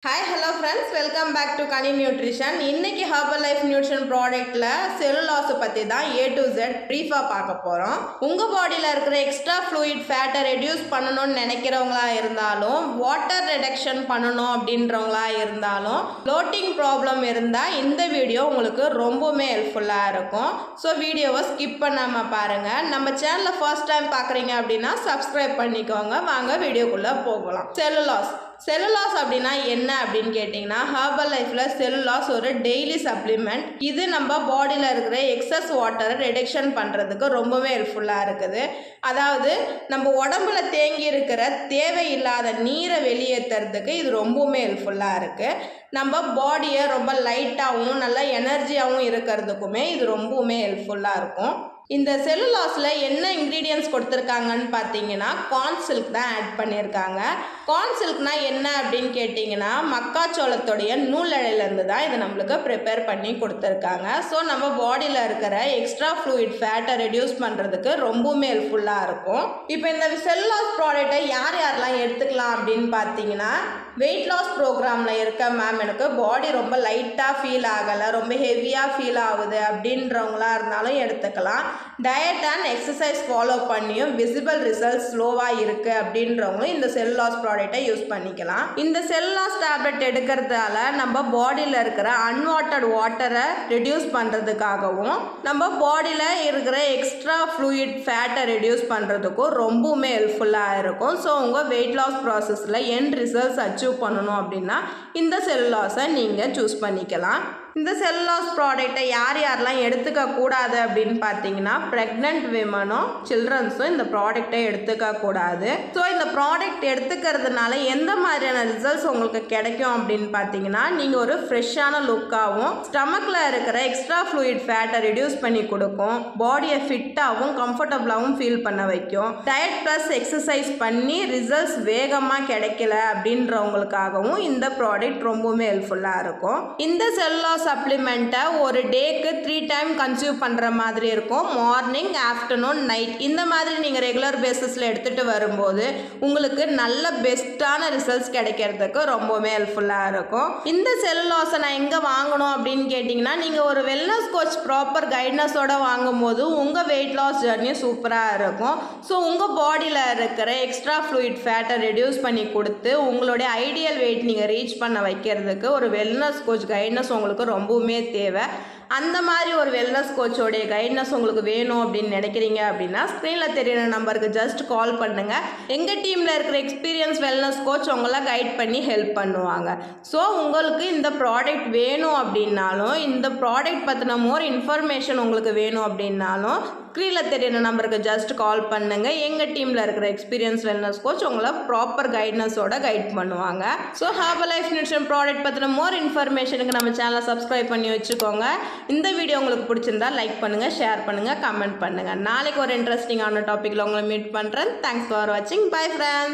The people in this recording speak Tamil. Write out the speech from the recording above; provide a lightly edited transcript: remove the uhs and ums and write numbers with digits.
Hi, hello friends, welcome back to Kani Nutrition. இன்னைக்கு Herbalife Nutrition ப்ராடக்ட்ல செல்லுலாஸ் பத்தி தான் A to Z பிரீஃபா பார்க்க போறோம். உங்க பாடியில இருக்கிற எக்ஸ்ட்ரா ஃப்ளூயிட் ஃபேட்டை ரெடியூஸ் பண்ணணும்னு நினைக்கிறவங்களா இருந்தாலும், வாட்டர் ரிடக்ஷன் பண்ணணும் அப்படின்றவங்களா இருந்தாலும், ப்ளோட்டிங் ப்ராப்ளம் இருந்தா இந்த வீடியோ உங்களுக்கு ரொம்பவே ஹெல்ப்ஃபுல்லா இருக்கும். ஸோ வீடியோவை ஸ்கிப் பண்ணாம பாருங்க. நம்ம சேனலை ஃபர்ஸ்ட் டைம் பார்க்குறீங்க அப்படின்னா சப்ஸ்கிரைப் பண்ணிக்கோங்க. வாங்க வீடியோக்குள்ள போகலாம். செல்லுலாஸ் அப்படின்னா என்ன அப்படின்னு கேட்டிங்கன்னா, ஹெர்பல் லைஃப்பில் செல்லுலாஸ் ஒரு டெய்லி சப்ளிமெண்ட். இது நம்ம பாடியில் இருக்கிற எக்ஸஸ் வாட்டரை ரிடக்ஷன் பண்ணுறதுக்கு ரொம்பவே ஹெல்ப்ஃபுல்லாக இருக்குது. அதாவது நம்ம உடம்புல தேங்கி இருக்கிற தேவையில்லாத நீரை வெளியேற்றுறதுக்கு இது ரொம்பவுமே ஹெல்ப்ஃபுல்லாக இருக்குது. நம்ம பாடியை ரொம்ப லைட்டாகவும் நல்லா எனர்ஜியாகவும் இருக்கிறதுக்குமே இது ரொம்பவுமே ஹெல்ப்ஃபுல்லாக இருக்கும். இந்த செல்லுலாஸில் என்ன இன்க்ரீடியன்ட்ஸ் கொடுத்துருக்காங்கன்னு பார்த்தீங்கன்னா, கார்ன் சில்க் தான் ஆட் பண்ணியிருக்காங்க. கார்ன் சில்க்னா என்ன அப்படின்னு கேட்டிங்கன்னா, மக்காச்சோளத்துடைய நூலிழையிலேருந்து தான் இது நம்மளுக்கு ப்ரிப்பேர் பண்ணி கொடுத்துருக்காங்க. ஸோ நம்ம பாடியில் இருக்கிற எக்ஸ்ட்ரா ஃப்ளூயிட் ஃபேட்டை ரெடியூஸ் பண்ணுறதுக்கு ரொம்பவுமே ஹெல்ப்ஃபுல்லாக இருக்கும். இப்போ இந்த செல்லுலாஸ் ப்ராடக்டை யாரெல்லாம் எடுத்துக்கலாம் அப்படின்னு பார்த்தீங்கன்னா, வெயிட் லாஸ் ப்ரோக்ராமில் இருக்க மேம் எனக்கு பாடி ரொம்ப லைட்டாக ஃபீல் ஆகலை, ரொம்ப ஹெவியாக ஃபீல் ஆகுது அப்படின்றவங்களா இருந்தாலும் எடுத்துக்கலாம். டயட் அண்ட் எக்ஸசைஸ் ஃபாலோ பண்ணியும் விசிபிள் ரிசல்ட் ஸ்லோவாக இருக்குது அப்படின்றவங்களும் இந்த செல்லுலாஸ் ப்ராடக்டை யூஸ் பண்ணிக்கலாம். இந்த செல்லுலாஸ் டேப்லெட் எடுக்கிறதால நம்ம பாடியில் இருக்கிற அன்வான்ட் வாட்டரை ரெடியூஸ் பண்ணுறதுக்காகவும், நம்ம பாடியில் இருக்கிற எக்ஸ்ட்ரா ஃப்ளூயிட் ஃபேட்டை ரெடியூஸ் பண்ணுறதுக்கும் ரொம்பவுமே ஹெல்ப்ஃபுல்லாக இருக்கும். ஸோ உங்கள் வெயிட் லாஸ் ப்ராசஸில் எண்ட் ரிசல்ட்ஸ் அச்சீவ் பண்ணணும் அப்படின்னா இந்த செல்லுலாஸை நீங்கள் சூஸ் பண்ணிக்கலாம். இந்த செல்லுலாஸ் ப்ராடக்டை யாரெல்லாம் எடுத்துக்க கூடாது அப்படின்னு பார்த்தீங்கன்னா, ப்ரெக்னென்ட் விமனும் சில்ட்ரன்ஸும் இந்த ப்ராடக்டை எடுத்துக்க கூடாது. ஸோ இந்த ப்ராடக்ட் எடுத்துக்கிறதுனால எந்த மாதிரியான ரிசல்ட்ஸ் உங்களுக்கு கிடைக்கும் அப்படின்னு பார்த்தீங்கன்னா, நீங்கள் ஒரு ஃப்ரெஷ்ஷான லுக்காகவும், ஸ்டமக்கில் இருக்கிற எக்ஸ்ட்ரா ஃப்ளூயிட் ஃபேட்டை ரெடியூஸ் பண்ணி கொடுக்கும், பாடியை ஃபிட்டாகவும் கம்ஃபர்டபுளாகவும் ஃபீல் பண்ண வைக்கும். டயட் ப்ளஸ் எக்ஸசைஸ் பண்ணி ரிசல்ட்ஸ் வேகமாக கிடைக்கல அப்படின்றவங்களுக்காகவும் இந்த ப்ராடக்ட் ரொம்பவுமே ஹெல்ப்ஃபுல்லாக இருக்கும். இந்த செல்லுலாஸ் சப்ளிமெண்ட்டை ஒரு டேக்கு 3 டைம் கன்சியூம் பண்ணுற மாதிரி இருக்கும். மார்னிங், ஆஃப்டர்நூன், நைட் இந்த மாதிரி நீங்கள் ரெகுலர் பேசிஸில் எடுத்துகிட்டு வரும்போது உங்களுக்கு நல்ல பெஸ்ட்டான ரிசல்ட்ஸ் கிடைக்கிறதுக்கு ரொம்பவே ஹெல்ப்ஃபுல்லாக இருக்கும். இந்த செல்லுலாஸை நான் எங்கே வாங்கணும் அப்படின்னு கேட்டிங்கன்னா, நீங்கள் ஒரு வெல்னஸ் கோச் ப்ராப்பர் கைட்னஸோடு வாங்கும்போது உங்கள் வெயிட் லாஸ் ஜர்னி சூப்பராக இருக்கும். ஸோ உங்கள் பாடியில் இருக்கிற எக்ஸ்ட்ரா ஃப்ளூயிட் ஃபேட்டை ரெடியூஸ் பண்ணி கொடுத்து உங்களுடைய ஐடியல் வெயிட் நீங்கள் ரீச் பண்ண வைக்கிறதுக்கு ஒரு வெல்னஸ் கோச் கைட்னஸ் உங்களுக்கு ரொம்பவுமே தேவை. அந்த மாதிரி ஒரு வெல்னஸ் கோச்சோடைய கைட்னஸ் உங்களுக்கு வேணும் அப்படின்னு நினைக்கிறீங்க அப்படின்னா, ஸ்க்ரீனில் தெரியிற நம்பருக்கு ஜஸ்ட் கால் பண்ணுங்கள். எங்கள் டீமில் இருக்கிற எக்ஸ்பீரியன்ஸ் வெல்னஸ் கோச் உங்களை கைட் பண்ணி ஹெல்ப் பண்ணுவாங்க. ஸோ உங்களுக்கு இந்த ப்ராடக்ட் வேணும் அப்படின்னாலும், இந்த ப்ராடக்ட் பற்றின மோர் இன்ஃபர்மேஷன் உங்களுக்கு வேணும் அப்படின்னாலும் ஸ்க்ரீனில் தெரியிற நம்பருக்கு ஜஸ்ட் கால் பண்ணுங்கள். எங்கள் டீமில் இருக்கிற எக்ஸ்பீரியன்ஸ் வெல்னஸ் கோச் உங்களை ப்ராப்பர் கைட்னஸோட கைட் பண்ணுவாங்க. ஸோ ஹெர்பலைஃப் நியூட்ரிஷன் ப்ராடக்ட் பற்றின மோர் இன்ஃபர்மேஷனுக்கு நம்ம சேனலை சப்ஸ்கிரைப் பண்ணி வச்சுக்கோங்க. இந்த வீடியோ உங்களுக்கு பிடிச்சிருந்தா லைக் பண்ணுங்கள், ஷேர் பண்ணுங்கள், கமெண்ட் பண்ணுங்கள். நாளைக்கு ஒரு இன்ட்ரெஸ்டிங்கான டாப்பிக்கில் உங்களை மீட் பண்ணுறேன். தேங்க்ஸ் ஃபார் வாட்சிங். Bye friends.